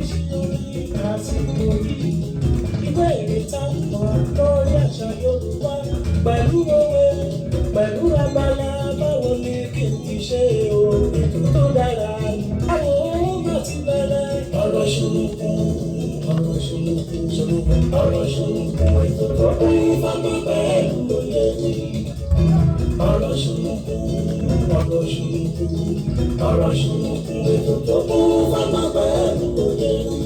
oríṣiríṣi orin àsìkò yìí. Ìwé ìtàn lórí àṣà Yorùbá pẹ̀lú òwe pẹ̀lú abala báwo ni kí n ti ṣe o ètò tó dára. Àwọn ọmọ ti bẹ̀rẹ̀ ọ̀rọ̀ ṣùnùkùn ọ̀rọ̀ ṣùnùkùn ètò tó kún fáwọn pẹ̀lú òye mi. Ọ̀rọ̀ ṣùnùkùn ètò tó kún fáwọn pẹ̀lú òye mi.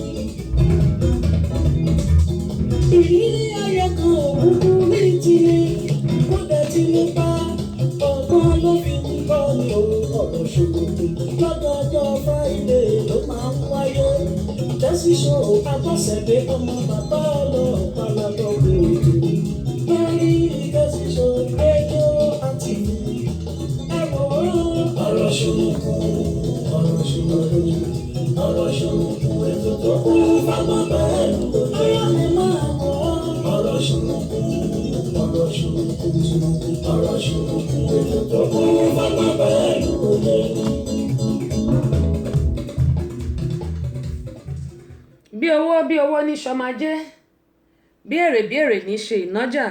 Ìrírí ayé kan òkùnkùn ní tirẹ̀ kó dẹ̀ ti lè pa ọgbọ́n ló fi ń kọ́ ní ọ̀rọ̀ ṣùnùkùn. Lọ́jọ́jọ́ Friday ló máa ń wáyé. Tẹ́sí ṣó Abọ́sẹ̀dé ọmọ bàbá ọlọ́pàá lọ́gbọ̀n ètò. Lórí Tẹ́sí ṣó rédíò àti ọ̀rọ̀ ṣùnùkùn ètò tó kún fáwọn pẹ̀lú òye mi máa mọ̀. Ọ̀rọ̀ ṣùnùkùn ètò tó kún fáwọn pẹ̀lú òye mi. Bí owó ní ṣọmajé, bí èrè ní ṣe ìnájà.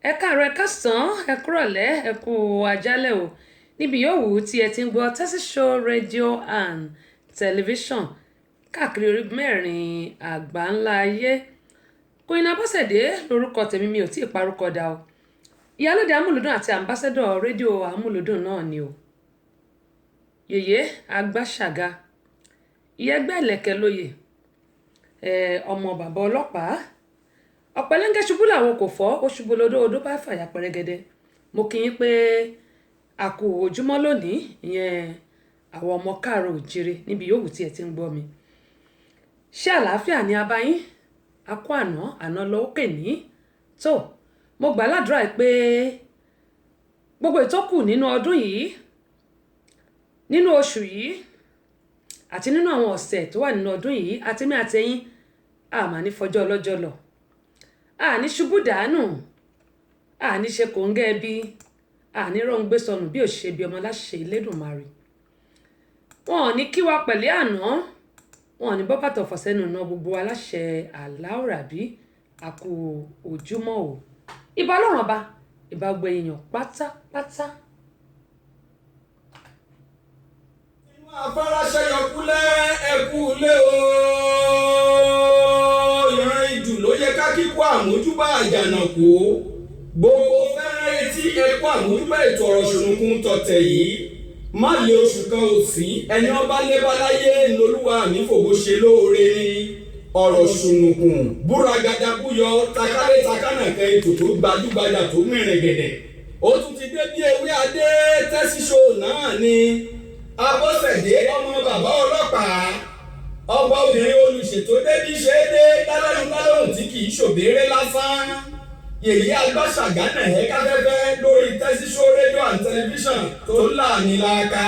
Ẹ káàárọ̀ ẹ káàsán ẹ kúrọ̀lẹ́ ẹ kú àjálẹ́ o níbi yòówù tí ẹ ti ń gbọ́ Tẹ́sí Show rédíò and tẹlifíṣàn káàkiri orí mẹ́rin àgbáńlá ayé. Queen Abọ́sẹ̀dé lórúkọ tèmi, mi ò tí ì parúkọ dà o. Ìyálóde amúlùdùn àti àmbásẹ́dọ̀ rédíò amúlùdùn náà ni o. Yèyé Agbáṣàga, ìyẹ́gbẹ́ ìlẹ̀kẹ̀ lóye, ọmọ bàbá ọlọ́pàá. Ọ̀pẹ̀lẹ́ngẹ́ ṣubú làwọn kò fọ́, ó ṣubú lódó odó bá fàyà pẹ̀rẹ́gẹ́dẹ́. Mo kí yín pé a kú ojúmọ́ lónìí, ìyẹn àwọn ọmọ káàárọ̀ òjíire níbi yòówù tí ẹ ti ń gbọ́ mi. Ṣé àlàáfíà ni a bá yín? A kú àná lọ òkè ní. Tó, mo gbà ládùúrà pé gbogbo ìtókù nínú ọdún yìí, nínú oṣù yìí, àti nínú àwọn ọ̀sẹ̀ tó wà nínú ọdún yìí, àti mi àtẹ̀yìn, a máa ní fọjọ́ ọlọ́jọ́ lọ. A ní ṣubú dànù, a ní ṣe kòńgẹ́ bí, a ní rọ́n gbé sọnù bí ò ṣe bí ọmọ láṣẹ Elédùmarè. Wọn ò ní kí wa pẹ̀lẹ́ àná, wọn ò ní bọ́ bàtọ̀ fọ̀sẹ́nu náà gbogbo aláṣẹ Aláòràbí àkú ojúmọ́ o. Ìbà Ọlọ́run ọba, ìbà gbogbo èèyàn pátápátá. Inú afárá ṣẹyọkúlẹ̀ ẹkú lé o. Ìran ìjù ló yẹ ká kíkó àmójúbà àjànàkú. Gbogbo fẹ́rẹ́ etí ẹkú àmójúbà ètò ọ̀rọ̀ ṣùnùkùn tọ̀tẹ̀ yìí. Má lé oṣù kan ò sí, ẹni ọba lébá láyé lolúwa mi fògo ṣe lóore ni. Ọ̀rọ̀ ṣùnùkùn búragàdà búyọ takálé takánàkẹ́ ètò tó gbajúgbajà tó mìrìn gẹ̀dẹ̀. Ó tún ti dé bí ewé adé Tẹ́sí Show náà ni. Abọ́sẹ̀dé ọmọ bàbá ọlọ́pàá, ọba obìnrin olùṣètò débi ṣe é dé dálọ́run tí kì í ṣòbéèrè lásán. Yèyé Agbáṣàga náà ẹ̀ káfẹ́fẹ́ lórí Tẹ́sí Show rédíò and tẹlifíṣàn tó láàmìlàaka.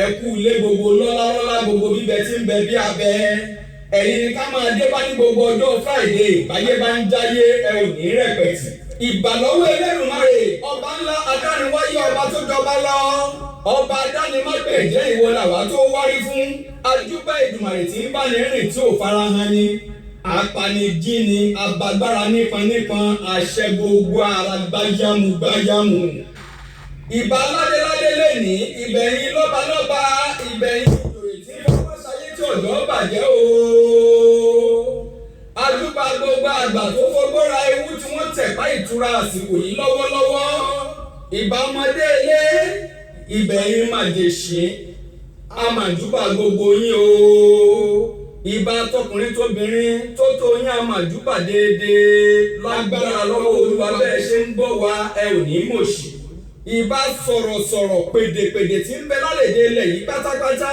Ẹ kú ilé gbogbo lọ́lá gbogbo bíbẹ tí ń bẹ bí abẹ. Ẹ̀yin ni ká máa dé bá ní gbogbo ọjọ́ Friday báyé bá ń jáyé ẹ ò ní rẹ̀pẹ̀tì. Ìbàlọ́wọ́ Elédùmarè ọba ńlá adániwáyé ọba tó jọba lọ. Ọba adánimágbẹ̀jẹ́ ìwọ làwa tó wárí fún. Ajúbà Èdùmàrè tí ń bá ní rìn tí ò farahàn ni. Apanijí ni abagbára nípọn àṣẹ gbogbo ara gbáyàmù. Ìbà ládéládé lẹ́ni ìbẹ̀yìn lọ́balọ́ba ìbẹ̀yìn ìjòyè tí wọ́n ṣayé tí ọ̀dọ́ bàjẹ́ o. Ajúbà gbogbo àgbà tó fọgbọ́ra ewu tí wọ́n tẹ̀pá ìtura àsìkò yìí lọ́wọ́lọ́wọ́. Ìbà ọmọdé ilé ìbẹ̀yìn màjèṣín àmàjúbà gbogbo yín o. Ìbà tọkùnrin tóbìnrin tó tó yín àmàjúbà déédéé lágbára lọ́wọ́ Olúwa bẹ́ẹ̀ ṣe ń gbọ́ wa ẹ ò ní mòṣì. Ìbà sọ̀rọ̀sọ̀rọ̀ pèdèpèdè tí ń bẹ lálẹ́dẹ ilẹ̀ yìí pátápátá.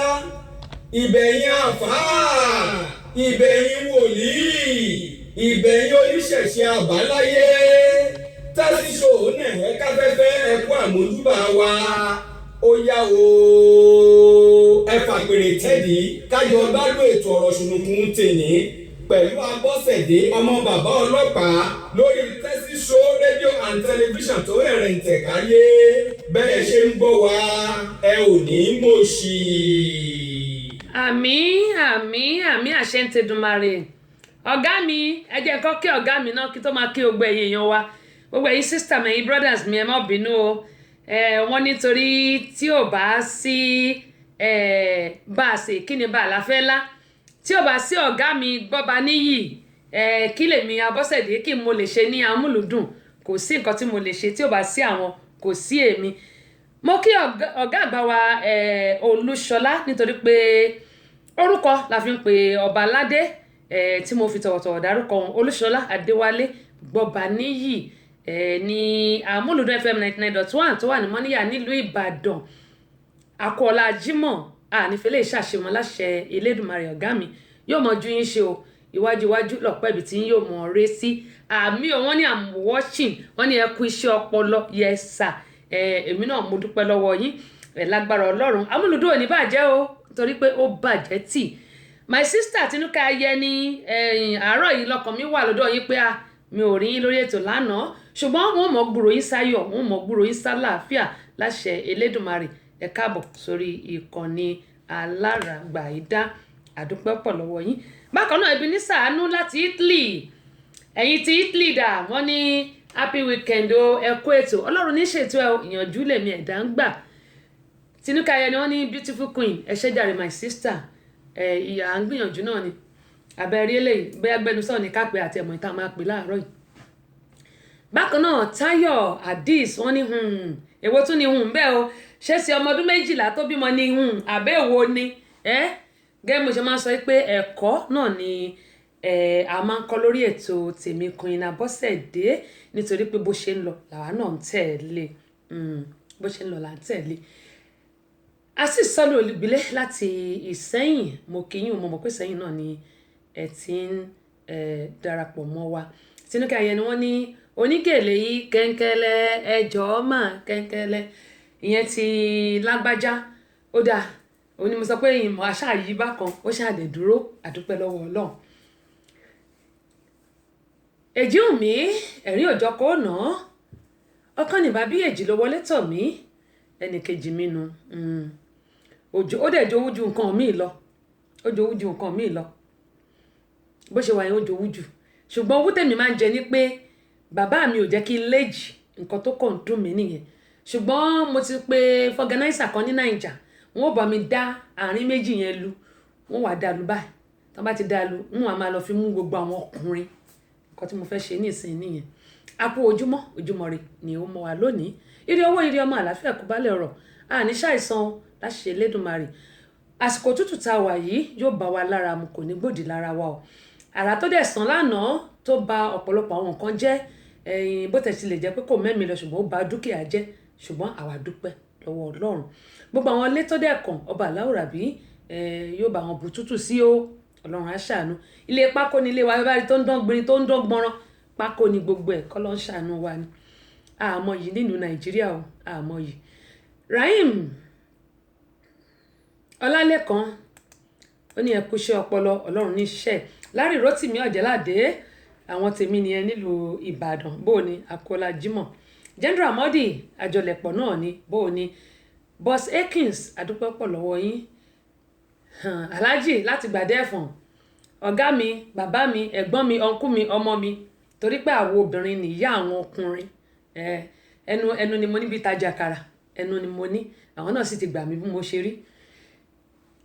Ìbẹ̀yìn àfáà, ìbẹ̀yìn wòlíì, ìbẹ̀yìn oníṣẹ̀ṣe àbáláyé. Tẹ́sí Show náà ẹ káfẹ́fẹ́ ẹ kú àmójúbà wa. Ó yá o, ẹ fàpèrè tẹ́dí kájọ gbádùn ètò ọ̀rọ̀ ṣùnùkùn tèní pẹ̀lú Abọ́sẹ̀dé ọmọ bàbá ọlọ́pàá lórí Tẹ́sí Show rédíò and tẹlifíṣàn tó rẹ̀ ń tẹ̀káyé. Bẹ́ẹ̀ ṣe ń gbọ́ wa ẹ ò ní mòṣì. àmín àmín àmín àṣẹ ń tẹdùmarè. Ọ̀gá mi ẹ jẹ́ nǹkan kí ọ̀gá mi náà kí tó máa kí gbogbo ẹ̀yin èèyàn wa, gbogbo ẹ̀yin sister mi, ẹ̀yin brothers mi, ẹ má bínú o. Wọ́n nítorí tí ò bá sí bá a ṣe kí ni bá a la fẹ́ lá, tí ò bá sí ọ̀gá mi Gbọ́baníyì, kí lèmi Abọ́sẹ̀dé kí mo lè ṣe ní amúlùdùn, kò sí nǹkan tí mo lè ṣe tí ò bá sí àwọn, kò sí èmi. Mo kí ọ̀gá àgbà wa Olúṣọlá nítorí pé orúkọ la fi ń pe ọba aládé tí mo fi tọ̀wọ̀tọ̀wọ̀ dárúkọ wọn, Olúṣọlá Adéwálé Gbọ́baníyì ní amúlùdùn FM 99.1 tó wà ní Mọ́níyà nílùú Ìbàdàn. Akọ́ọ̀lá Jímọ̀ ànífẹ́lẹ́ ìṣàṣemọ́ láṣẹ Elédùmarè. Ọ̀gá mi yóò mọ ju yín ṣe o, iwájú iwájú lọ́pọ̀ ibi tí yóò mọ̀ ọ́rẹ́ sí àmì o. Wọ́n ní I'm watching, wọ́n ní ẹ kú iṣẹ́ ọpọlọ, yes sir. Èmi náà mo dúpẹ́ lọ́wọ́ yín, lágbára Ọlọ́run amúlùdùn ò ní bàjẹ́ o torí pé ó bàjẹ́ tì. My sister Tinúkẹ́ Ayẹni, àárọ̀ yìí lọ́kàn mi wà lọ́dọ̀ yín pé mi ò rí yín lórí ètò lánàá, ṣùgbọ́n wọ́n mọ̀ gbúrò yín sáyọ̀, wọ́n mọ̀ gbúrò yín sálàáfíà láṣẹ Elédùmarè. Ẹ káàbọ̀ sórí ìkànnì Aláràgbàyídá, àdúpẹ́ pọ̀ lọ́wọ́ yín. Bákan náà Ebenezer Àánú láti Italy, ẹ̀yin ti Italy dà, wọ́n ní happy weekend o, ẹ kú ètò, Ọlọ́run ní ṣètò ẹ ìyànjú lèmi ẹ̀dá ń gbà. Tinúkẹ́ Ayẹni wọ́n ní beautiful queen, ẹ ṣé jàre my sister, ìyá à ń gbìyànjú náà ni abẹ́rí eléyìí bẹ́ẹ̀ gbẹnusọ̀ ní kápẹ́ àti ẹ̀mọ́ ìta máa pè láàárọ̀ yìí. Bákan náà Táyọ̀ Hadis wọ́n ní èwo tún ni bẹ́ẹ̀ o, ṣé ti ọmọ ọdún 12 tó bímọ ní àbẹ́ èwo ni gẹ́gẹ́ mo ṣe máa ń sọ pé ẹ̀kọ́ náà ni a máa ń kọ́ lórí ètò tèmi Queen Abọ́sẹ̀dé, nítorí pé bó ṣe ń lọ làwa náà ń tẹ̀lé, bó ṣe ń lọ là ń tẹ̀lé. A sì sọ́lù olùgbìlẹ̀ láti Ìsẹ́yìn, mo kí yín, mo mọ̀ pé Ìsẹ́yìn náà ni ẹ ti ń darapọ̀ mọ́ wa. Tinúkẹ́ Ayẹni wọ́n ní onígèlè yìí kẹ́ńkẹ́lẹ́ ẹjọ́ mà kẹ́ńkẹ́lẹ́, ìyẹn ti lágbájá ó dáa, òun ni mo sọ pé ìmọ̀ àṣà yìí bákan ó ṣàdé dúró, àdúpẹ́ lọ́wọ́ Ọlọ́run. Èjì ò mí ẹ̀rín òjò kò ná, ọkàn nìbá bí èjì ló wọlé tọ̀ mí, ẹnì kejì mi nu òjò ó dẹ̀ jowú ju nǹkan míì lọ, ó jowú ju nǹkan míì lọ, bó ṣe wà yẹn ó jowú jù. Ṣùgbọ́n owó tèmi máa ń jẹ ní pé bàbá mi ò jẹ́ kí n léjì, nǹkan tó kàn dùn mí nìyẹn. Ṣùgbọ́n mo ti pe fọganáísà kan ní Naija, wọn ò bá mi dá àárín méjì yẹn lu, wọn wà dá lu báyìí, tí wọn bá ti dá lu wọn wà máa lọ fi mú gbogbo àwọn ọkùnrin, nǹkan tí mo fẹ́ ṣe ní ìsìn nìyẹn. A kú ojúmọ́ rẹ ni ó mọ́ wa lónìí, ire owó ire ọmọ àlàáfíà kú bálẹ̀ ọ̀rọ̀, àní ṣàìsàn láṣẹ Elédùmarè. Àsìkò tútù tá a wà yìí yóò bá wa lára mu, kò ní gbòdì lára wa o. Àrà tó dẹ̀ sàn lánàá tó ba ọ̀pọ̀lọpọ̀ àwọn nǹkan jẹ́, bó tẹ̀ ti lè jẹ́ pé kò mẹ́mi lọ ṣùgbọ́n ó ba dúkìá jẹ́, ṣùgbọ́n àwa dúpẹ́ lọ́wọ́ Ọlọ́run. Gbogbo àwọn ilé tó dẹ̀ kàn ọba Aláwùrábí yóò bá wọn bù tútù sí o, Ọlọ́run á ṣàánú. Ilé pákó ni ilé wa bá rí tó ń dán gbin tó ń dán gbọ́nrán, pákó ni gbogbo ẹ̀, k'Ọlọ́run ṣàánú wa ni. Àmọ́ yìí nínú Nàìjíríà o, àmọ́ yìí. Rahim Ọlálékan ó ní ẹ kú iṣẹ́ ọpọlọ, Ọlọ́run ní iṣẹ́. Lárí Rótìmí Ọ̀jẹ̀ládé, àwọn tèmi nìyẹn nílùú Ìbàdàn, bó ni Akọ́lá Jímọ̀. General Modi àjọlẹ̀pọ̀ náà ni, bó ni Boss Akins, àdúpẹ́ pọ̀ lọ́wọ́ yín. Alhaji láti Gbàdé Ẹ̀fọ̀n, ọ̀gá mi, bàbá mi, ẹ̀gbọ́n mi, ọ̀nkú mi, ọmọ mi, torí pé àwọn obìnrin nìyá àwọn ọkùnrin. Ẹnu ni mo ní bí tajà àkàrà, ẹnu ni mo ní, àwọn náà sì ti gbà mí bí mo ṣe rí.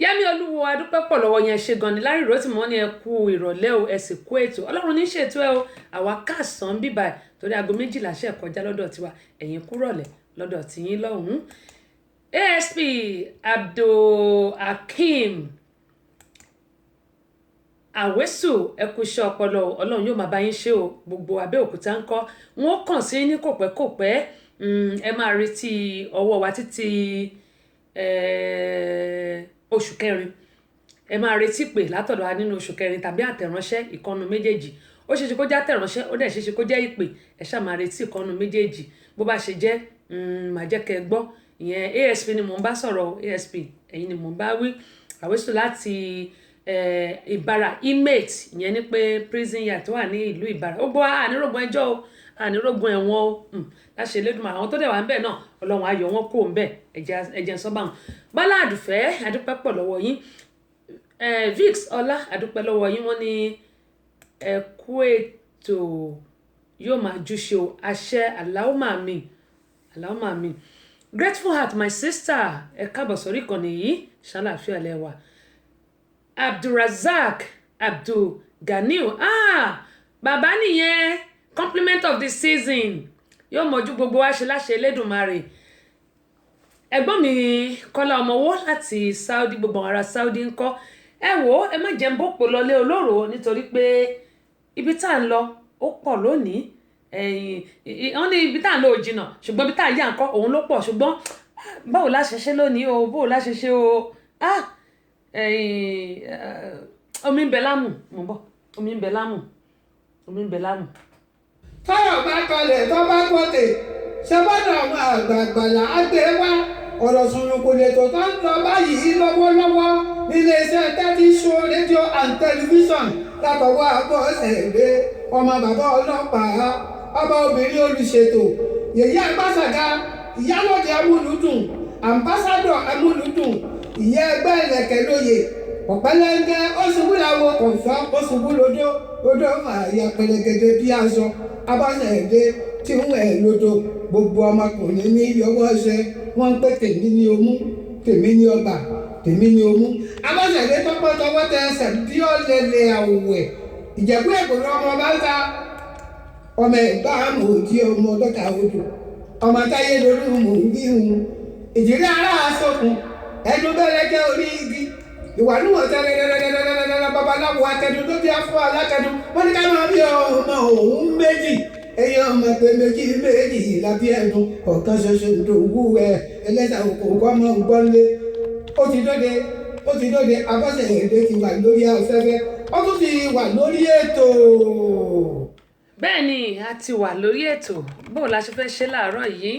Yẹ́mi Olúwo, adúpẹ́ pọ̀ lọ́wọ́ yẹn ṣe gan ni. Lárí Rótìmí wọ́n ní ẹ kú ìrọ̀lẹ́ o, ẹ sì kú ètò, Ọlọ́run ní ṣètò ẹ o, àwa káàsán bíbà torí aago 12 ṣe kọjá lọ́dọ̀ tiwa, ẹ̀yin kúrọ̀lẹ́ lọ́dọ̀ tiyín lọ́hùn-ún. ASP Abdulhakeem Àwésù, ẹ kú iṣẹ́ ọpọlọ, Ọlọ́run yóò máa bá yín ṣe o. Gbogbo Abẹ́òkúta ń kọ́, wọ́n kàn sí ní kòpẹ́kòpẹ́, ẹ máa retí ọwọ́ wa títí oṣù kẹrin, ẹ máa retí pé látọ̀dọ̀ wa nínú oṣù kẹrin tàbí àtẹ̀ránṣẹ́ ìkànnù méjèèjì. Ó ṣeéṣe kó jẹ́ àtẹ̀ránṣẹ́, ó dẹ̀ ṣeéṣe kó jẹ́ ìpè, ẹ ṣáà máa retí ìkànnù méjèèjì. Bó bá ṣe jẹ́ màá jẹ́ kẹ́ ẹ gbọ́. Ìyẹn ASP ni mò ń bá sọ̀rọ̀, ASP ẹ̀yin ni mò ń bá wí. Àwésù láti Ìbàrà Imate, ìyẹn ní pé prison yard tó wà ní ìlú Ìbàrà. Ó gbọ́ ànírògùn ẹjọ́ o, ànírògùn ẹ̀wọ̀n o, láṣẹ Elédùmarè. Àwọn tó dẹ̀ wà ń bẹ̀ náà Ọlọ́run á yọ wọ́n kúrò ń bẹ̀, ẹ̀jẹ̀ ń sọ́bà wọn. Bọ́lá Àdùfẹ́, adúpẹ́ pọ̀ lọ́wọ́ yín. Vix ọlá àdúpẹ́ lọ́wọ́ yín wọ́n ní ẹ kú ètò yóò máa júṣe o àṣẹ Allahumma amin Allahumma amin. Grateful Heart my sister ẹ káàbọ̀ sórí ìkànnì yìí ṣàlàáfíà lẹ́wà. Abdulrazak Abdulganiu bàbá nìyẹn compliment of the season yóò mọ̀jú gbogbo wa ṣe láṣẹ Elédùmarè. Ẹ̀gbọ́n mi Kọ́lá Ọmọwọ́ láti Saudi gbogbo ará Saudi ń kọ́ ẹ wò ó ẹ má jẹ́ ń bòpò lọlé olóró nítorí pé ibi tá à ń lọ ó pọ̀ lónìí wọ́n ní ibi tá à ń lọ ò jìnnà ṣùgbọ́n ibi tá à ń yà ń kọ́ òun ló pọ̀ ṣùgbọ́n báwo la ṣe ṣe lónìí o báwo la ṣe ṣe o omi ń bẹ lámù mo bọ̀ omi ń bẹ lámù omi ń bẹ lámù. tọ́rọ̀ bá kalẹ̀ tó bá kọ́tẹ̀ ṣe gbọ́dọ̀ àwọn àgbààgbà là á gbé wá ọ̀rọ̀ sùnùkùn lètò tó ń lọ báyìí lọ́wọ́lọ́wọ́ níléeṣẹ́ tẹlifíṣàn rédíò and tẹlifíṣàn látọwọ́ Abọ́sẹ̀dé ọmọ bàbá ọlọ́pàá ọba obìnrin olùṣètò yèyí àgbàsàgà ìyálòdì amúlùdùn àmbásádọ̀ amúlùdùn ìyá ẹgbẹ́ ìlẹ̀kẹ̀ lóye ọ̀pẹ́lẹ́ngẹ́ ó ṣubú làwọn kọ̀ǹfà ó ṣubú lódó àyà pẹlẹgẹdẹ bí aṣọ Abọ́sẹ̀dé tí ń wẹ̀ lódò gbogbo ọmọkùnrin ní yọwọ́ ṣe wọ́n ń pè tèmi ní omú tèmi ní ọba tèmi ní omú. Abọ́sẹ̀dé tọpọtọwọ́ tẹ ẹsẹ̀ bí ọ̀lẹ́lẹ̀ àwẹ̀ ìjẹ̀bú ẹ̀gbọ́n ọmọ bá ń ta ọmọ ẹ̀gbá àmọ̀ òdì ọmọ dọ́ta odò ọmọ táyé lórí mò ń bí hun ìjìrí ara àsokùn ẹnu bẹ́rẹ̀ jẹ́ orí igi ìwà níwọ̀n tẹ́lẹ̀lẹ́lẹ́lẹ́lẹ́lẹ́ babaláwo atẹnu tó bí afọ alátẹnu wọ́n ní ká máa bí ọmọ òun méjì ẹyẹ ọmọ pé méjì lábí ẹnu ọ̀kan ṣoṣo ìdòwú ẹlẹ́sà òkòkò ọmọ gbọ́nlé ó ti dóde Abọ́sẹ̀dé ti wà lórí afẹ́fẹ́ ó tún ti wà lórí ètò. bẹ́ẹ̀ ni a ti wà lórí ètò bó la ṣe fẹ́ ṣe láàárọ̀ yìí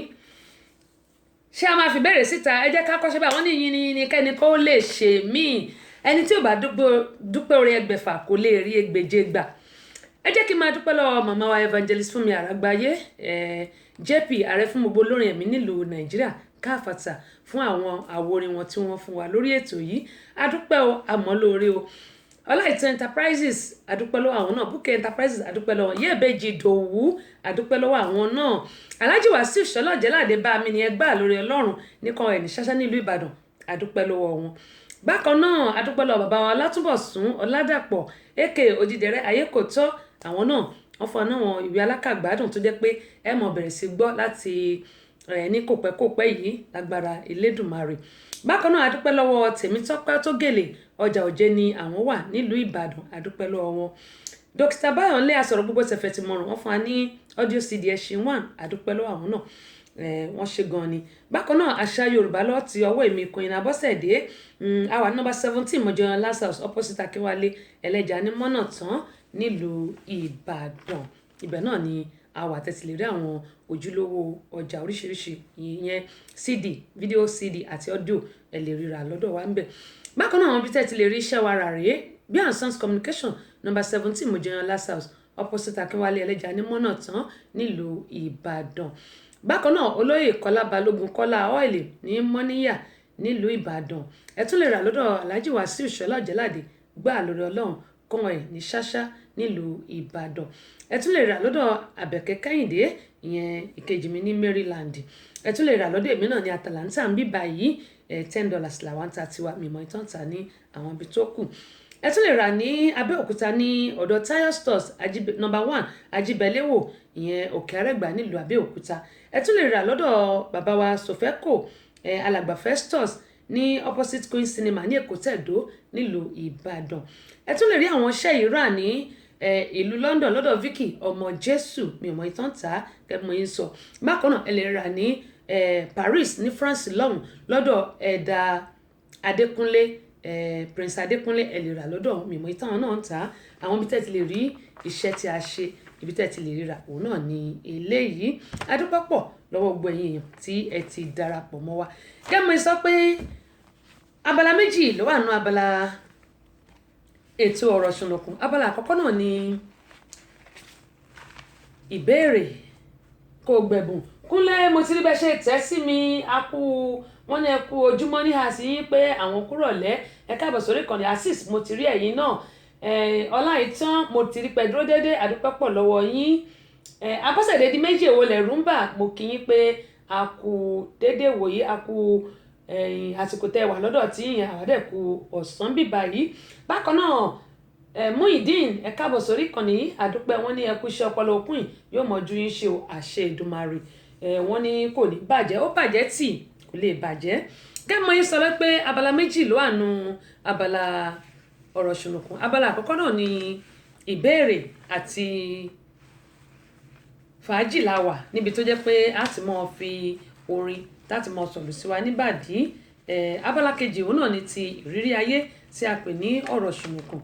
ṣé a máa fi bẹ̀rẹ̀ síta ẹ jẹ́ ká kọ́ṣẹ́ bá wọn ní yín ní kẹ́ni kó lè ṣe míì ẹni tí ò bá dúpẹ́ orí ẹgbẹ̀fà kò lè rí ẹgbẹ̀je gbà. Ẹ jẹ́ kí n máa dúpẹ́ lọ́wọ́ màmá wa evangelist Fúnmi Àràgbáyé JP ààrẹ fún gbogbo olórin ẹ̀mí nílùú Nàìjíríà káfàtà fún àwọn àwòrin wọn tí wọ́n fún wa lórí ètò yìí adúpẹ́ o àmọ́ lóore o Ọláìtàn Enterprises adúpẹ́ lọ́wọ́ àwọn náà Bukky Enterprises adúpẹ́ lọ́wọ́ Yẹ́bẹ́jì Dòwú adúpẹ́ lọ́wọ́ àwọn náà Alhaji Wasiu Ṣọlọ́jẹ́ládé bá mi ní ẹgbàá lórí Ọlọ́run nìkan ẹ̀ ní ṣáṣá nílùú Ìbàdàn adúpẹ́ lọ́wọ́ wọn. Bákan náà adúpẹ́ lọ́wọ́ bàbá wa Látúbọ̀sún Ọládàpọ̀ èkè Òjìdẹrẹ́ Ayékòótọ́ àwọn náà wọ́n fún àwọn ìwé alákàgbádùn tó jẹ́ pé ẹ mọ̀ bẹ̀rẹ̀ sí gbọ́ láti ní kòpẹ́kòpẹ́ yìí lágbára Elédùmarè. Bákan náà adúpẹ́ lọ́wọ́ Tèmítọ́pẹ́ Tógèlè ọjà òjé ni àwọn wà nílùú Ìbàdàn adúpẹ́ lọ́wọ́ wọn. Dókítà Báyọ̀nlé Asọ̀rọ̀ gbogbo tẹ̀fẹ̀ ti mọ̀ràn wọ́n fún wa ní audio CD ẹ̀ṣin 1 adúpẹ́ lọ́wọ́ àwọn náà wọ́n ṣe gan ni. Bákan náà àṣà Yorùbá lọ́ọ́ ti ọwọ́ èmi Queen Abọ́sẹ̀dé àwa number 17 Mọ̀jọ̀yàn Last House opposite Akínwálé ẹlẹ́jà ní mọ́nà tán nílùú Ìbàdàn ibẹ̀ náà ni àwa tẹ́tí lè rí àwọn ojúlówó ọjà oríṣiríṣi ìyẹn CD fídíò CD àti audio ẹ lè ríra lọ́dọ̀ wa ń bẹ̀. Bákan náà àwọn bí tẹ́tí lè rí iṣẹ́ wa rà rèé bí and Sons Communication number 17 Mọ̀jọ̀yàn Last House opposite Akínwálé ẹlẹ́jà ní mọ́nà tán nílùú Ìbàdàn. Bákan náà olóyè Kọ́lá Balógun Kọ́lá ọ́ìlì ní Mọ́níyà nílùú Ìbàdàn ẹ tún lè rà lọ́dọ̀ Alhaji Wasiu Ṣọlọ́jẹ́ládé gbà lórí Ọlọ́run kọ́ ẹ̀ ní ṣáṣá nílùú Ìbàdàn ẹ tún lè rà lọ́dọ̀ Àbẹ̀kẹ́ Kẹ́hìndé ìyẹn ìkejì mi ní Maryland ẹ tún lè rà lọ́dọ̀ èmi náà ní Atalanta ń bí báyìí $10 làwọn ta tiwa mímọ́ ìtàn ta ní àwọn ibi tó kù ẹ tún lè rà ní Abẹ́òkúta ní ọ̀dọ̀ Tayo Stores number 1 Ajibelewo ìyẹn Òkè Àrẹ́gbá nílùú Abẹ́òkúta ẹ tún lè rà lọ́dọ̀ bàbá wa Sofeco Alàgbà Festus ní opposite Queen Cinema ní Èkó Tẹ̀dó nílùú Ìbàdàn ẹ tún lè rí àwọn iṣẹ́ yìí rà ní ìlú London lọ́dọ̀ Vicky ọmọ Jésù mi ò mọ ìtàn ta kẹ́mọ̀ yín sọ bákan náà ẹ lè rà ní Paris ní France lọ́hùn lọ́dọ̀ ẹ̀dà Adékúnlé Prince Adékúnlé ẹ lè rà lọ́dọ̀ mi mọ ìtàn náà ta àwọn ibi tẹ́ ti lè rí iṣẹ́ tí a ṣe ibi tẹ́ ti lè ríra òun náà ní eléyìí adúpẹ́ pọ̀ lọ́wọ́ gbogbo ẹ̀yin èèyàn tí ẹ ti darapọ̀ mọ́ wa kẹ́mọ̀ sọ pé abala méjì ló wà nínú abala ètò ọ̀rọ̀ ṣùnùkùn abala àkọ́kọ́ náà ni ìbéèrè kò gbẹ̀bùn Kúnlé mo ti rí bẹ́ẹ̀ ṣe tẹ́ sí mi a kú wọ́n ní ẹ kú ojúmọ́ ní àsì yín pé àwọn kúrọ̀lẹ́ ẹ káàbọ̀ sórí ìkànnì Azeez mo ti rí ẹ̀yin náà Ọláìtàn mo ti rí pẹ́ dúró déédé àdúpẹ́ pọ̀ lọ́wọ́ yín Abọ́sẹ̀dé di méjì èwo lẹ̀rú ń bà mo kí yín pé a kú déédé wòye a kú àsìkò tẹ́ wà lọ́dọ̀ tí yẹn àwádẹ́ kú ọ̀sán bíbá yìí bákan náà Muideen ẹ káàbọ̀ sórí ìkànnì yìí àdúpẹ́ wọn ní ẹ kú iṣẹ́ ọpọlọ òkun yóò mọ̀jú yín ṣe àṣẹ Èdùmàrè wọ́n ní kò ní bàjẹ́ ó bàjẹ́ tì kò lè bàjẹ́ gẹ́mọ̀ yín sọ pé abala méjì ló wà nù abala ọ̀rọ̀ ṣùnùkùn abala àkọ́kọ́ náà ni ìbéèrè àti fàájì la wà níbi tó jẹ́ pé a ti mọ̀ fi orin láti mọ̀ sọ̀rọ̀ sí wa níbàdí abala kejì òun náà ni ti ìrírí ayé tí a pè ní ọ̀rọ̀ ṣùnùkùn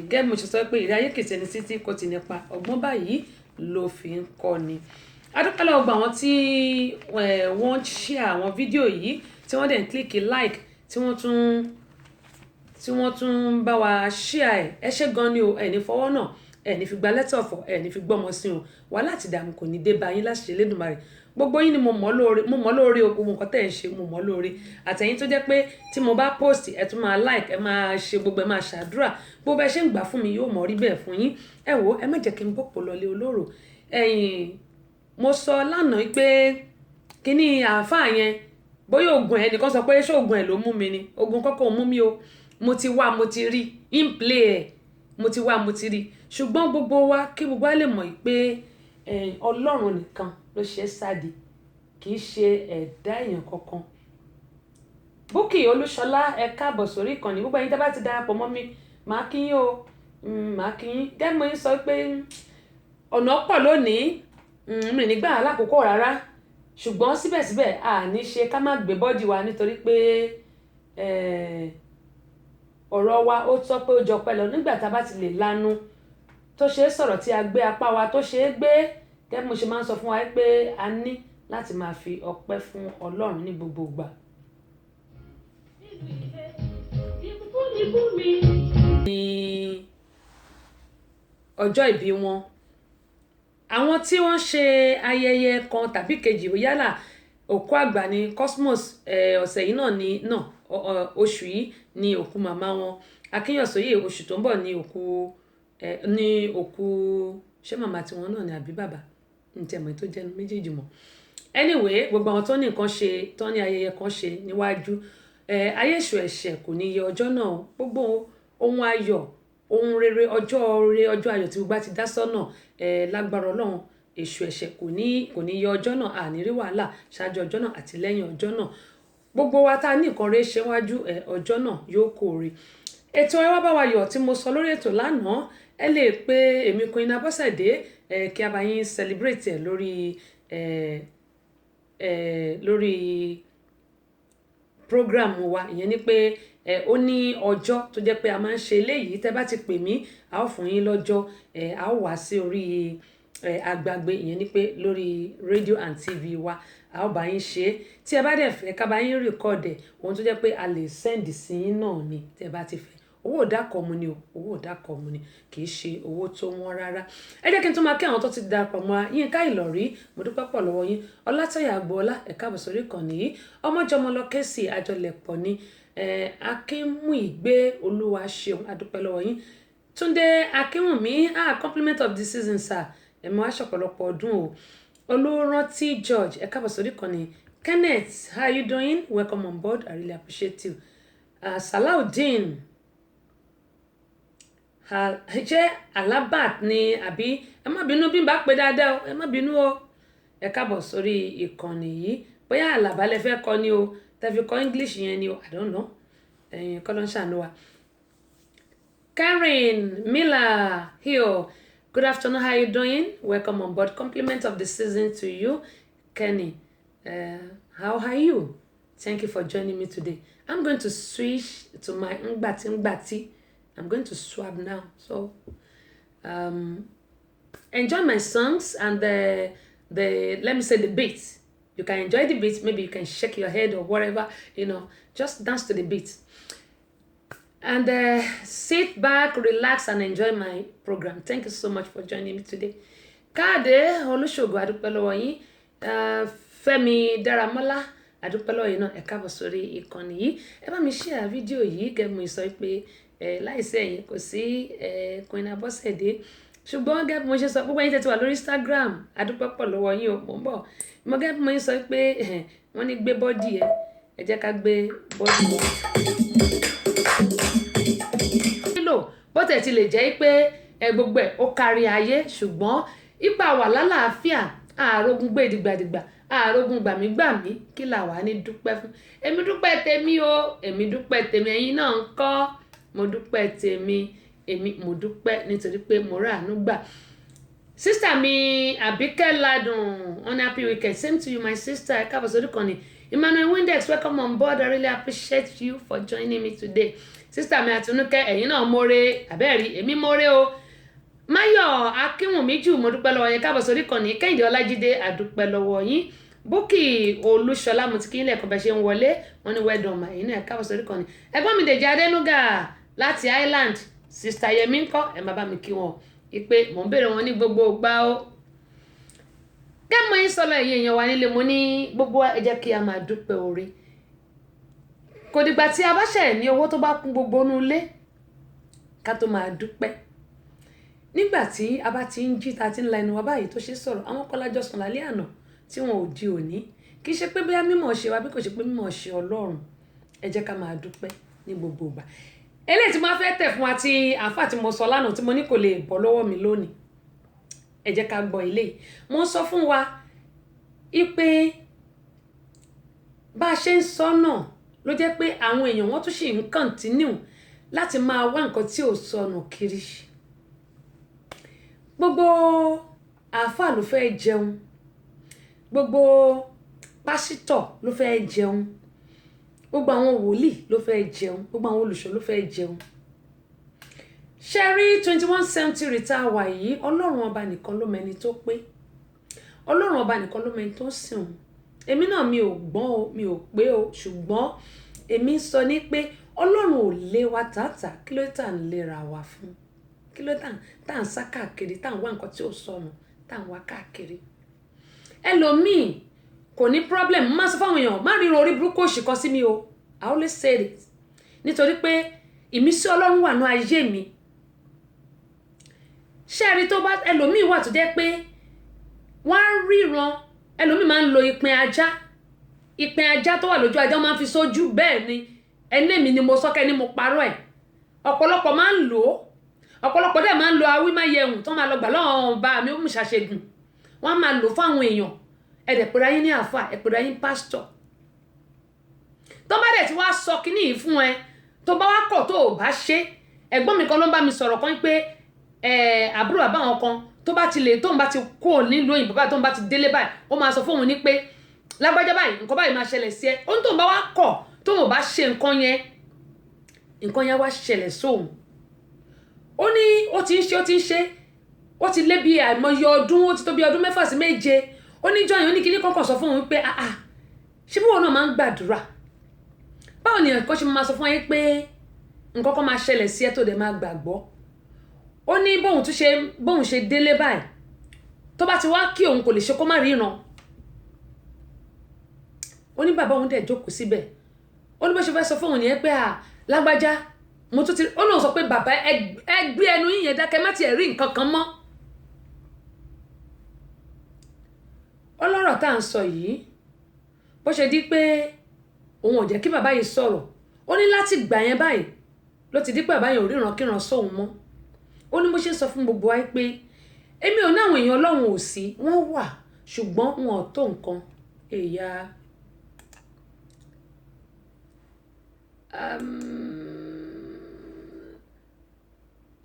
gẹ́gẹ́ mo ṣe sọ pé ìrírí ayé kìí ṣe ní títí kò ti nípa ọgbọ́n báyìí ló fi ń kọ́ ni adúpẹ́ lọ́wọ́ gbà wọ́n tí wọ́n share àwọn fídíò yìí tí wọ́n dẹ̀ ń kílíkì like tí wọ́n tún bá wa share ẹ ṣé gan ni o ẹni fọwọ́ náà ẹni fi gba lẹ́tọ̀ ọ̀fọ̀ ẹni fi gbọ́mọ sí o wàhálà àti ìdààmú kò ní dé bá yín láṣẹ Elédùmarè gbogbo yín ni mo mọ̀ lóore o gbogbo nǹkan tẹ̀ ń ṣe mo mọ̀ lóore àtẹ̀yìn tó jẹ́ pé tí mo bá post ẹ tún máa like ẹ máa ṣe gbogbo ẹ máa ṣàdúrà gbogbo ẹ ṣe ń gbà fún mi yóò mọ̀ rí bẹ́ẹ̀ fún yín ẹ wò ẹ má jẹ́ kí n bọ́pọ̀ lọlé olóró mo sọ lánàá pé kíní àáfàá yẹn bóyá oògùn ẹ nìkan sọ pé ṣé oògùn ẹ ló mú mi ni oògùn kọ́kọ́ mú mi o mo ti wá mo ti rí in play ẹ mo ti wá mo ti rí ṣùgbọ́n gbogbo wa kí gbogbo wa lè mọ̀ pé Ọlọ́run nìkan ló ṣe é sáde kì í ṣe ẹ̀dá èèyàn kankan. Búkì Olúṣọlá ẹ káàbọ̀ sórí ìkànnì gbogbo ẹ̀yin tẹ́ bá ti darapọ̀ mọ́ mi màá kí yín o màá kí yín gẹ́gẹ́ mo yín sọ pé ọ̀nà pọ̀ lónìí mi nígbà alákòókò rárá ṣùgbọ́n síbẹ̀síbẹ̀ a ní ṣe ká má gbé bọ́dì wa nítorí pé ọ̀rọ̀ wa ó tọ́ pé ó jọ pẹ́ lọ nígbà tá a bá ti lè lanu tó ṣe é sọ̀rọ̀ tí a gbé apá wa tó ṣe é gbé gẹ́gẹ́ mo ṣe máa ń sọ fún wa pé a ní láti máa fi ọpẹ́ fún Ọlọ́run ní gbogbo ìgbà. ní ọjọ́ ìbí wọn àwọn tí wọ́n ṣe ayẹyẹ kan tàbí kejì yálà òkú àgbà ní Cosmos ọ̀sẹ̀ yìí náà ní oṣù yìí ní òkú màmá wọn Akínyọ̀sóyè oṣù tó ń bọ̀ ní òkú ṣé màmá tiwọn náà ní àbí bàbá ntẹ̀mọ̀ tó jẹ́ méjèèjì mọ́ anyway gbogbo àwọn tó ní nǹkan ṣe tó ní ayẹyẹ kan ṣe níwájú ayé èṣù ẹ̀ṣẹ̀ kò ní yẹ ọjọ́ náà gbogbo ohun ayọ̀ ohun rere ọjọ́ ayọ̀ tí gbogbo ti dá sọ́nà lágbára Ọlọ́run èṣù ẹ̀ṣẹ̀ kò ní yẹ ọjọ́ náà àní rí wàhálà ṣáájú ọjọ́ náà àti lẹ́yìn ọjọ́ náà gbogbo wa tá a ní nǹkan rẹ̀ ṣe wájú ọjọ́ náà yóò kórè ètò ẹ wá bá wa yọ̀ tí mo sọ lórí ètò lánàá ẹ lè pe èmi Queen Abọ́sẹ̀dé kí a bá yín celebrate ẹ lórí program wa ìyẹn ni pé ó ní ọjọ́ tó jẹ́ pé a máa ń ṣe eléyìí tẹ́ bá ti pè mí a ó fún yín lọ́jọ́ a ó wá sí orí agbágbé ìyẹn ni pé lórí radio and TV wa a ó bá yín ṣe é tí ẹ bá dẹ̀ fẹ́ ká bá yín record ẹ̀ ohun tó jẹ́ pé a lè send sí yín náà ni tẹ́ bá ti fẹ́ owó òdàkọ̀mu ni owó òdàkọ̀mu ni kì í ṣe owó tó wọ́n rárá ẹ jẹ́ kí n tún máa kí àwọn tó ti darapọ̀ mọ́ Yínká Ìlọ̀rí mo dúpẹ́ pọ̀ lọ́wọ́ yín Ọlátọ́yà Agboola ẹ káàbọ̀ sórí ìkànnì yìí Ọmọjọmọlọ Kẹ́sì àjọlẹ̀pọ̀ ni Akínmúìgbé Olúwaṣeun adúpẹ́ lọ́wọ́ yín Túndé Akínwùmí compliment of the season sir ẹ mọ́ aṣọ̀pọ̀lọpọ̀ ọdún o Olúrántí George ẹ káàbọ̀ sórí ìkànnì Kenneth how you doing welcome on board I really appreciate you Salaudeen ṣé Alabat ni àbí ẹ má bínú bí n bá pè dáadáa o ẹ má bínú o ẹ káàbọ̀ sórí ìkànnì yìí bóyá Àlàbá lẹ fẹ́ kọ́ ni o tẹ́fi kọ́ English yẹn ni o I don't know ẹ̀yin kọ́ ló ń ṣàánú wa. Karen Miller Hill good afternoon how you doing welcome on board compliment of the season to you Kenny how are you thank you for joining me today I'm going to switch to my ngbati. I'm going to swap now. So enjoy my songs and the let me say the beat. You can enjoy the beat. Maybe you can shake your head or whatever, just dance to the beat. And sit back, relax and enjoy my program. Thank you so much for joining me today. Káàdé Olúṣògo adúpẹ́ lọ́wọ́ yín. Fẹ́mi Dáramọ́lá àdúpẹ́ lọ́wọ́ yìí náà ẹ káàbọ̀ sórí ìkànnì yìí ẹ bá mi share fídíò yìí gẹ́gẹ́ bí mo sọ pé láìsí ẹ̀yin kò sí Queen Abọ́sẹ̀dé ṣùgbọ́n gẹ́gẹ́ bí mo ṣe sọ gbogbo ẹ̀yin tẹ́ ti wà lórí Instagram àdúpẹ́ pọ̀ lọ́wọ́ yín o mò ń bọ̀ mo gẹ́gẹ́ bí mo sọ pé wọ́n ní gbé bọ́dì ẹ jẹ́ ká gbé bọ́dì nílò bó tẹ̀ ti lè jẹ́ pé gbogbo ẹ̀ ó kárí ayé ṣùgbọ́n ipa wà lálàáfíà àrògùn gbé dìgbàdìgbà àrògùn gbàmígbàmí kí là wà ní dúpẹ́ fún èmi dúpẹ́ tèmi o èmi dúpẹ́ tèmi ẹ̀yin náà ń kọ́ mo dúpẹ́ tèmi mo dúpẹ́ nítorí pé mo rà àánú gbà. Sister mi Àbíkẹ́ Ládùn on happy weekend same to you my sister ẹ káàbọ̀ sórí kan ni Emmanuel Windex welcome on board I really appreciate you for joining me today. Sister mi Àtinúkẹ́ ẹ̀yin náà mórè àbẹ́ẹ̀rí èmi mórè o. Máyọ̀ Akínwùmíjù mo dúpẹ́ lọ́wọ́ yín káàbọ̀ sórí kan ní Kẹ́hìndé Ọlájídé àdúpẹ́ lọ́wọ́ yín Búkì Olúṣọlá mo ti kí ilẹ̀ ẹ̀kọ́ bẹ̀ ṣe ń wọlé wọn ní wẹ́dọ̀n mà yín náà káàbọ̀ sórí kan ní ẹgbọ́n mi Dèjì Adénúgà láti Island Sister Yẹmí ńkọ́ ẹ má bá mi kí wọn ìpè mò ń béèrè wọn ní gbogbo gbá ó kẹ́mọ̀ yín sọ́lọ́ ẹ̀yìn èèyàn wa nílé mo ní gbogbo ẹ jẹ́ kí a máa dúpẹ́ oore kò dìgbà tí a bá ṣẹ̀ ní owó tó bá kún gbogbo inú ilé ká tó máa dúpẹ́ nígbà tí a bá ti ń jí ta ti ń la ẹnu wa báyìí tó ṣe sọ̀rọ̀ àwọn kọ́lájọ́ sùn lálẹ́ àná tí wọn ò di òní kì í ṣe pé bóyá mímọ̀ ṣe wa bí kò ṣe pé mímọ̀ ṣe Ọlọ́run ẹ jẹ́ ká máa dúpẹ́ ní gbogbo ìgbà eléyìí tí máa fẹ́ tẹ̀ fún wa tí àáfàá tí mo sọ lánàá tí mo ní kò lè bọ́ lọ́wọ́ mi lónìí ẹ jẹ́ ká gbọ́ eléyìí mo sọ fún wa ipe bá a ṣe ń sọ náà ló jẹ́ pé àwọn èèyàn wọ́n tún ṣì ń kọ̀ntínú láti máa wá nǹkan tí ò sọnù kiri gbogbo àáfàá ló fẹ́ jẹun gbogbo pásítọ̀ ló fẹ́ jẹun gbogbo àwọn wòlíì ló fẹ́ jẹun gbogbo àwọn olùṣọ́ ló fẹ́ jẹun ṣe rí 21st century tá a wà yìí Ọlọ́run ọba nìkan ló mẹni tó pé Ọlọ́run ọba nìkan ló mẹni tó sìn òun èmi náà mi ò gbọ́n o mi ò pé o ṣùgbọ́n èmi sọ ní pé Ọlọ́run ò lé wa tààtà kí ló tà ń lera wa fún kí ló tà ń sá káàkiri tà ń wá nǹkan tí ò sọnù tà ń wá káàkiri ẹlòmíì kò ní problem má sọ fáwọn èèyàn má ríran orí burúkú òṣì kan sí mi o I always say it nítorí pé ìmísí Ọlọ́run wà ní ayé mi ṣẹ́ẹ̀rí tó bá ẹlòmíì wà tó jẹ́ pé wọ́n á ríran ẹlòmíì máa ń lo ìpín ajá tó wà lójú ajá wọ́n máa ń fi sójú bẹ́ẹ̀ ni ẹnẹ́mi ni mo sọ́kẹ́ ni mo parọ́ ẹ̀ ọ̀pọ̀lọpọ̀ máa ń lò ó ọ̀pọ̀lọpọ̀ dẹ̀ máa ń lo awímáyẹ̀hùn tó máa lọ gbà lọ́wọ́ bá mi ó mú ṣàṣegùn wọ́n máa lò fáwọn èèyàn ẹ̀dẹ̀ pèrè ayé ní àfà ẹ̀pèrè ayé pásítọ̀ tó bá dẹ̀ ti wá sọ kíní yìí fún ẹ tó bá wá kọ̀ tó ò bá ṣe ẹ̀gbọ́n mi kan ló ń bá mi sọ̀rọ̀ kan pé àbúrò àbáwọn kan tó bá ti lè tóun bá ti kó nílùú òyìnbó báyìí tóun bá ti délé báyìí ó máa sọ fóun ní pé lágbájá báyìí nǹkan báyìí máa ṣẹlẹ̀ sí ẹ ó ní tóun bá wá kọ̀ tóun ò bá ṣe nǹkan yẹn wá ṣẹlẹ̀ sóun ó ní ó ti ń ṣe ó ti lé bí àìmọye ọdún ó ti tó bí ọdún 6 sí 7 ó ní jọyìn ó ní kíní kọ́kọ́ sọ fún òun pé ṣé bí wọn náà máa ń gbàdúrà báwo ni nǹkan ṣe máa sọ fún yín pé nǹkan kan máa ṣẹlẹ̀ sí ẹ tó dẹ̀ máa gbàgbọ́ ó ní bóun ṣe délé báyìí tó bá ti wá kí òun kò lè ṣe kó má ríran ó ní bàbá òun dẹ̀ jókòó síbẹ̀ ó ní bó ṣe fẹ́ sọ fún òun nìyẹn pé lágbájá mo tún ti ó náà sọ pé bàbá ẹ gbé ẹnu yín yẹn dákẹ́ má tiẹ̀ rí nǹkan kan mọ́ ọlọ́rọ̀ tá à ń sọ yìí bó ṣe di pé òun ò jẹ́ kí bàbá yìí sọ̀rọ̀ ó ní láti gbà yẹn báyìí ló ti di pé bàbá yẹn ò ríran kíran sóun mọ́ ó ní bó ṣe sọ fún gbogbo wa pé èmi ò ní àwọn èèyàn ọlọ́run ò sí wọ́n wà ṣùgbọ́n wọn ò tó nǹkan èèyà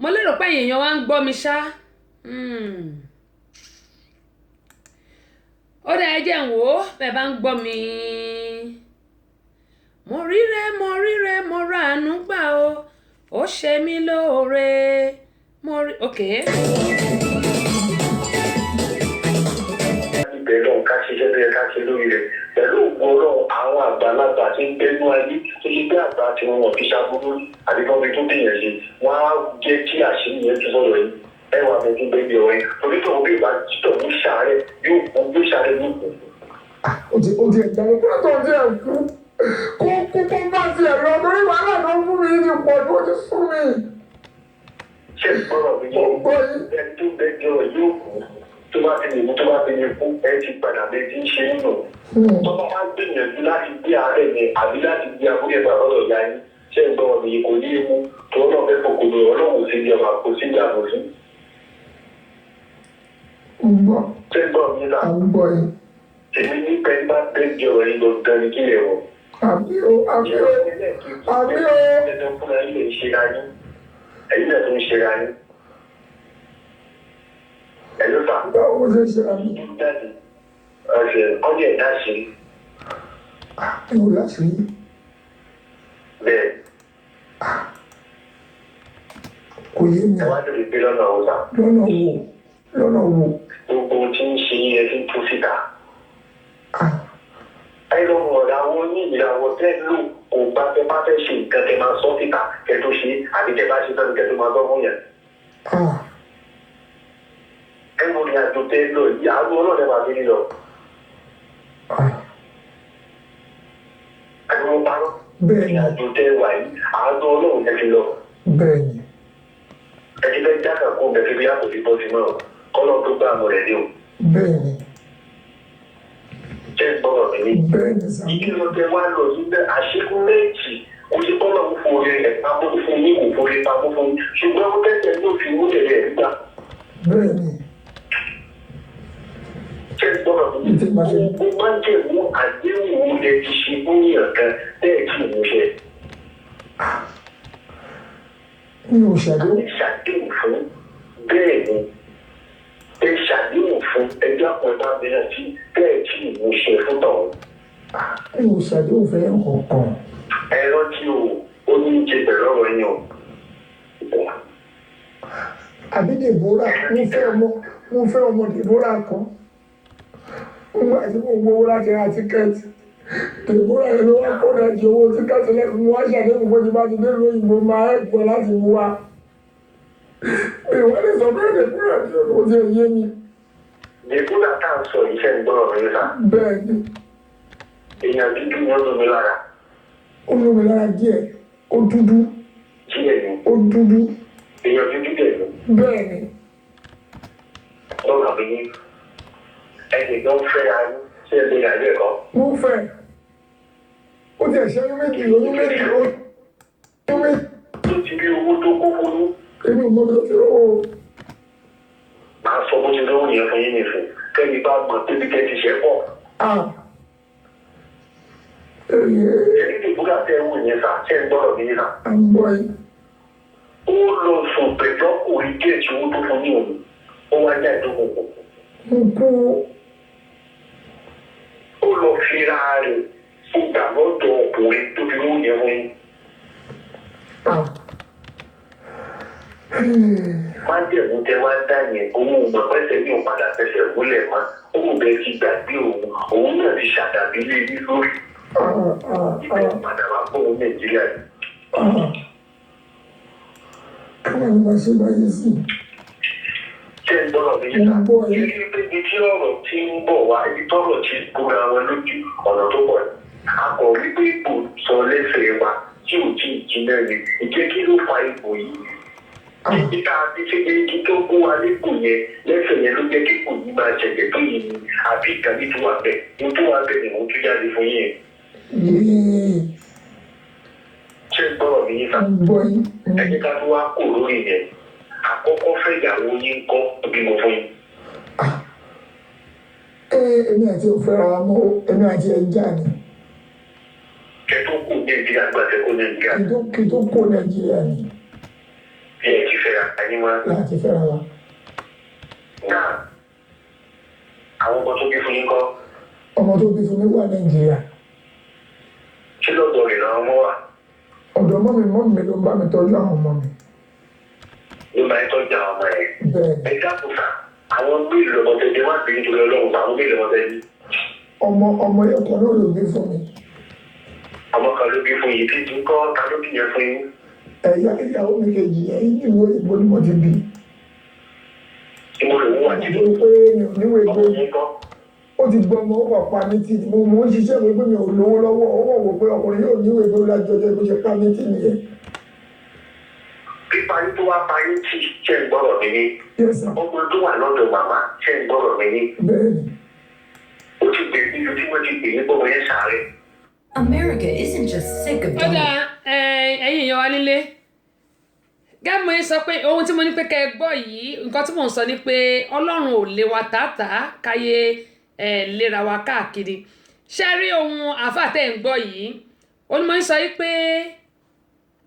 mo lérò pé èèyàn wa ń gbọ́ mi ṣá ó dá ẹjẹ́ ń wò ó bẹ́ẹ̀ bá ń gbọ́ mi mo ríre mo ráàánú gbà ó ṣe mí lóore ok. ibẹ̀ lọ́n ká ṣiṣẹ́ tó yẹ ká ṣe lórí rẹ̀ pẹ̀lú ògbóró àwọn àgbàlagbà tí ń gbẹ́nu ayé tó ṣe pé àgbà tí wọ́n fi ṣàbúrú àbí kan fi tó bìyàn ṣe wọ́n á jẹ́ kí àṣírí yẹn tún sọ̀rọ̀ yìí ẹwà mi ti gbé bí ọ̀rẹ́ torí tó bí ìbá títọ̀ ní sàárẹ̀ yóò kún gbé sàárẹ̀ ní òkú ó ti ẹ̀dá ọkùnrin tó ti ẹ̀ kú kó bá ti ẹ̀ lọ torí wàhálà tó fún mi ní pọ̀ tó ti sún mi. ṣé gbọ́dọ̀ mi yé ẹni tó bẹ́jọ́ yóò kú tó bá ti lè mú tó bá ti lè kú ẹ ti padà bẹ tí ń ṣe nínú. tó bá máa ń gbìyànjú láti gbé ààrẹ yẹn àbí láti gbé abúlé bàbá ọ̀rọ̀ ìyá yín ṣé gbọ́dọ̀ mi kò ní í mú tó náà fẹ́ fòkòdò ọlọ́run sí ìjọba kò sí ìjàmbá sí. ṣé gbọ́dọ̀ mi là èmi ní pẹ́ẹ́n bá bẹ́jọ́ rẹ̀ lọ́gán ní kílẹ̀ wọ̀. àbí o. ẹ̀dọ̀ fúnra ilé ìṣera yín ẹ̀yin náà tó ń ṣera yín. ẹ̀lú fà. báwo ló ṣe ṣe àmì. ọdún ẹ̀dá ṣe. ẹ̀wò láti rí. bẹ́ẹ̀. kò yé mi. ẹ wá lórí pé lọ́nà ọ̀sà. lọ́nà wo. gbogbo tí ń ṣe yín ẹ ti ń tú síta. ẹ lọ mọ̀ àwọn oníyìnbó tẹ́ lò kò bá tẹ bá fẹ́ ṣe nǹkan tẹ máa sọ síta kẹ tó ṣe àbí tẹ bá ṣe tán kẹ tó máa sọ fún yẹn. ẹ mọ ní àjò tẹ lọ yìí àánú ọlọ́run máa fi lọ. àti mo parọ́. bẹ́ẹ̀ni ní àjò tẹ wà yìí àánú ọlọ́run tẹ fi lọ. bẹ́ẹ̀ni. ẹ ti fẹ́ jákà kó bẹ fi bí àpò sí bọ́sí náà kọ́lọ́ tó gbà mọ́ rẹ̀ dé o. bẹ́ẹ̀ni. jẹ́ gbọ́dọ̀ mi ní. bẹ́ẹ̀ni sá. ìkìlọ̀ tẹ wá lọ síbẹ̀ àṣekún méjì kò sí bọ́lá ń fò rẹ̀ pamọ́ fún yín kò fò rẹ̀ pamọ́ fún yín ṣùgbọ́n ó tẹ̀sẹ̀ ní òfin ó tẹ̀lé ẹ̀ gbà. bẹ́ẹ̀ni. jẹ́ gbọ́dọ̀ mi ní. gbogbo máa ń jẹ̀mú àdéhùn ilẹ̀ ti ṣe bóyá kan bẹ́ẹ̀ tí ò ṣe. mi ò ṣàdéhùn. àti ṣàdéhùn fún bẹ́ẹ̀ ni ẹ ṣàdéhùn fún ẹgbẹ́ àpọ̀tá mìíràn tí bẹ́ẹ̀ tí ò ṣe fún tọ̀hún. mi ò ṣàdéhùn fẹ́ ọ̀kan. ẹ̀rọ tí o ní jẹ bẹ̀rẹ̀ ọ̀rọ̀ yẹn o. àbí dèbóra mo fẹ́ ọmọ dèbóra kan nígbà tí mo gbowó láti ra tíkẹ́ẹ̀tì dèbóra yẹn ló wá kó dájú owó tíkẹ́ẹ̀tì lẹ́nu mo wá ṣàdéhùn pé tí bá ti dé lóyìnbó máa ẹ̀ pọ̀ láti mú wa ìwádìí sọ pé dèbóra tí o ti yé mi. dèbóra tá à ń sọ yìí ṣe ń gbọ́rọ̀ mi níta. bẹ́ẹ̀ ni. èèyàn dúdú ni ó lómi lára. ó lómi lára díẹ̀ ó dúdú. díẹ̀ ni. ó dúdú. èèyàn dúdú dẹ̀ ni. bẹ́ẹ̀ ni. lọ́nà mi ní ẹnì kan fẹ́ ayé ṣé ẹ lè yà ilé ẹ̀kọ́. mo fẹ́ ó ti ẹ̀ṣẹ́ oyún méjì ó. tó ti rí owó tó kó fún yín. èmi ò mọ bí ó ti rówó. màá sọ bó ti lówó yẹn fún yín nìfún kẹ́ni bá gbọ́n tóbi kẹ́ ti ṣẹ́ pọ̀. ẹni dèbóra tẹ ẹ wò yẹn sá ṣé ń gbọ́dọ̀ mi yín sá. à ń bọ̀ yìí. ó lọ sùn pẹ̀jọ́ kò rí géètì owó tó fún ní òun ó wá já ìdókòwò. mo kú. ó lọ fira rẹ̀ fún ìgbàlódọ̀ ọkùnrin tó fi owó yẹn fún yín. májèmú tẹ wá dá yẹn owó ọgbà pẹ́sẹ̀ ní òpadà fẹsẹ̀ wúlẹ̀ mọ́ owó bẹ́ẹ̀ ti gbàgbé òun náà ti ṣàdàbí lé ní lórí. ìgbẹ́ ìpadà wá fún òun nàìjíríà yìí. káwọn ní ma ṣe báyìí sí. ṣé ń gbọ́dọ̀ mi yíta ibi tí ọ̀rọ̀ ti ń bọ̀ wá ibi tọ́rọ̀ ti kóra wọn lójú ọ̀nà tó pọ̀ akọ̀ wípé ipò sọ lẹ́sẹ̀ wa tí ò tí ì jiná ni ìjẹ́ kí ló fa ipò yìí. Kíkà àti ṣẹ́gi tó kó wa lẹ́kọ̀ọ́ yẹn lẹ́sẹ̀ yẹn ló jẹ́ kí kò ní máa ṣẹ̀jẹ̀ tó yìí ni àbí ìkànnì tó wà bẹ́ẹ̀ ní tó wà bẹ́ẹ̀ ni mo tún jáde fún yín. ṣé gbọ́dọ̀ mi yín sá? ẹ̀jẹ̀ ká tó wá kò lórí yẹn àkọ́kọ́ fẹ́ ìyàwó yín kọ́ bímọ fún yín. èmi àti òfẹ́ra wa mọ́ èmi àti ẹja ni. kẹ́tọ́ kó nàìjíríà gbàtẹ́ kó nàìjíríà. kí tó kó nàìjíríà ni. bí ẹ ti fẹ́ra ayé wa. láti fẹ́ra wa. náà àwọn ọmọ tó bí fún yín kọ́. ọmọ tó bí fún mi wà nàìjíríà. ṣé lọ́dọ̀ rẹ̀ làwọn ọmọ wà. ọ̀dọ̀ mọ́ mi ló ń bá mi tọ́jú àwọn ọmọ mi. ló máa ń tọ́jú àwọn ọmọ yẹn. bẹ́ẹ̀ ẹ dákun sá àwọn méèlì lọ́mọdé má bí nítorí ọlọ́run àwọn méèlì lọ́mọdé ní. ọmọ ẹ̀kọ́ náà ló bí fún mi. ọmọ kan ló bí fún yìí tí ń kọ́ ta ló bí yẹn fún yín. ìyàwó mi kejì yẹn ìwé ìbò ni mo ti bí. ìmọ̀ rẹ̀ wọ́n wà nínú. nítorí pé mi ò níwèé gbé ọmọ yẹn kọ́. ó ti gbọ́ ọmọ ọkọ̀ pa mí tì mo ń ṣiṣẹ́ ìwé pé mi ò lówó lọ́wọ́ ọwọ́ wò pé ọkùnrin yóò níwèé pé ó lájọ ọjọ́ ìbò ṣe pa mí tì nìyẹn. pípa yín tó wá pa yín tì ṣe ń gbọ́dọ̀ mi ní. ọgbọ́n tó wà lọ́dọ̀ màmá ṣe ń gbọ́dọ̀ mi ní. bẹ́ẹ̀ni. ó ti gbè níbi tí wọ́n ti gbè ní gbọ́dọ̀ yẹn sáré. America isn't just sick of ọ̀dà ẹ̀yin èèyàn wa nílé gẹ́gẹ́ yín sọ pé ohun tí mo ní pé kẹ́ ẹ gbọ́ yìí nǹkan tí mò ń sọ ni pé ọlọ́run ò lé wa tààtàá káyé lera wa káàkiri ṣe rí ohun àáfà tẹ́ ń gbọ́ yìí ó ní mo ń sọ yìí pé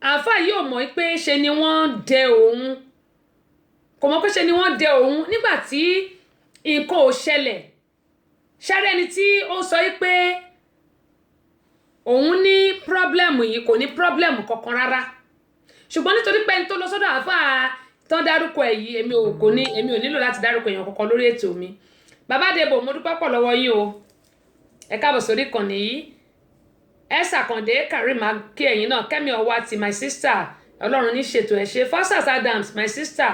àáfà yìí ò mọ̀ pé ṣe ni wọ́n dẹ òun kò mọ̀ pé ṣe ni wọ́n dẹ òun nígbà tí nǹkan ò ṣẹlẹ̀ ṣe rí ẹni tí ó sọ yìí pé òun ní pírọ́blẹ̀mù yìí kò ní pírọ́blẹ̀mù kankan rárá ṣùgbọ́n nítorí pé ẹni tó lọ sọ́dọ̀ àáfàá tán dárúkọ ẹ̀ yìí èmi ò nílò láti dárúkọ èèyàn kankan lórí ètò mi bàbá Debo mo dúpẹ́ pọ̀ lọ́wọ́ yín o ẹ káàbọ̀ sórí ìkànnì yìí ẹ ṣàkàndé Karima kí ẹ̀yin náà Kẹ́mi Ọwátì my sister ọlọ́run ní ṣètò ẹ̀ ṣe Fosas Adams my sister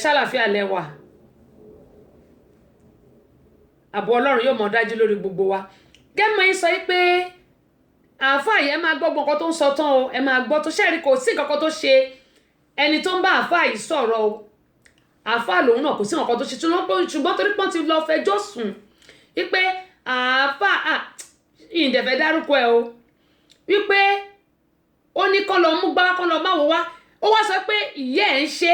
ṣàlàfíà lẹ́wà àbọ̀ ọlọ́run yóò mọ̀ dájú lórí gbogbo wa gẹ́mọ̀ yín sọ pé àáfàá yìí ẹ máa gbọ́ nǹkan tó ń sọ tán o ẹ máa gbọ́ tó ṣẹ́ẹ̀rí kò sí nǹkan tó ṣe ẹni tó ń bá àáfàá yìí sọ̀rọ̀ o àáfàá lòun náà kò sí nǹkan tó ṣe ṣùgbọ́n torí pọ́n ti lọ fẹjọ́ sùn wípé àáfàá ìdẹ̀fẹ́ dárúkọ ẹ o wípé ó ní kán lọ mú gbá kán lọ máwo wá ó wá sọ pé ìyá ẹ̀ ń ṣe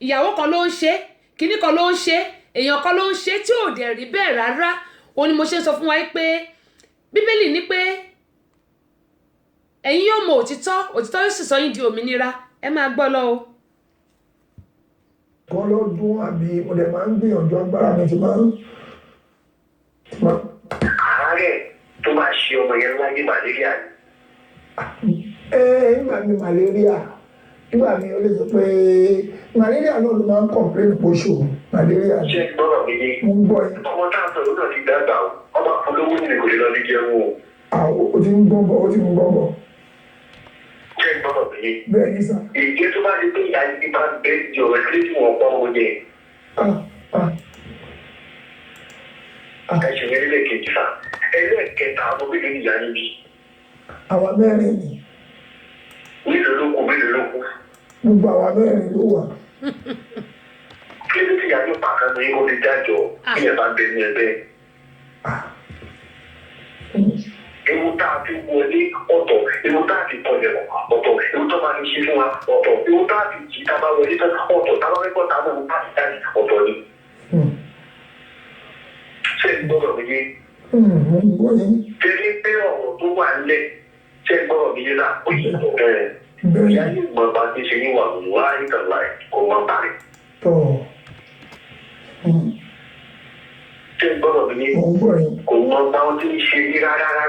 ìyàwó kan ló ń ṣe kinní kan ló ń ṣe èèyàn kan ló ń ṣe tí ò dẹ̀ rí bẹ́ẹ̀ rárá ó ní mo ṣe sọ fún wa pé bíbélì ní pé ẹ̀yin yóò mọ òtítọ́ yóò sì sọ yín di òmìnira ẹ máa gbọ́ lọ o. kọ́ lọ́dún àbí mo dẹ̀ máa ń gbìyànjú agbára mi ti máa ń. àárẹ̀ tó máa ṣe ọmọ yẹn láyé màlẹ́ríà ni. nígbà mi màlẹ́ríà nígbà mi ó lè sọ pé màlẹ́ríà náà ló máa ń kọ̀m̀pléènì pọ̀ṣù màlẹ́ríà ni. ṣé gbọ́dọ̀ mi ní. mo ń gbọ́ yín. ọmọ tá a sọ lónà ti dàgbà o ọmọ àpolówó ní kò lè lọ ní jẹun o. ó ti ń gbọ́n bọ̀ ó ti ń gbọ́n bọ̀. ṣé gbọ́dọ̀ mi ní. bẹ́ẹ̀ ni sà. ìjẹ́ tó bá di pé ìyá yìí bá bẹ́ẹ̀ di ọ̀rẹ́ sílé tí wọ́n pọ́n wọn jẹ. ẹ̀sìn yẹn lè kejì sá ẹlẹ́ẹ̀kẹta àwọn méjì ní ìyá yín bí. àwa mẹ́rin ni. mélòó ló kù mélòó ló kù. gbogbo àwa mẹ́rin ló wà. kí ló ti yá yóò pàkan ní kó lè dájọ́ kí ẹ bá bẹ ní ẹgbẹ́. ewu tá a fi wọlé ọ̀tọ̀ ewu tá a fi kọlẹ̀ ọ̀tọ̀ ewu tó máa fi ṣe fún wa ọ̀tọ̀ ewu tá a fi jí tá a bá wọlé tán ọ̀tọ̀ tá a bá fẹ́ gbọ́ tá a bá wọ́n bá ti dájú ọ̀tọ̀ ni. ṣé gbọ́dọ̀ mi yé. Tẹ́lẹ̀ pé ọ̀rọ̀ tó wà nílẹ̀ ṣé gbọ́dọ̀ mi yé náà ó yẹ kó bẹ̀rẹ̀. Ìyá yìí mọ bá ti ṣe níwà wá nítorí láì kó má parí. Ṣé gbọ́dọ̀ mi yé. Kò mọ bá wọn ti ṣe ní rárá.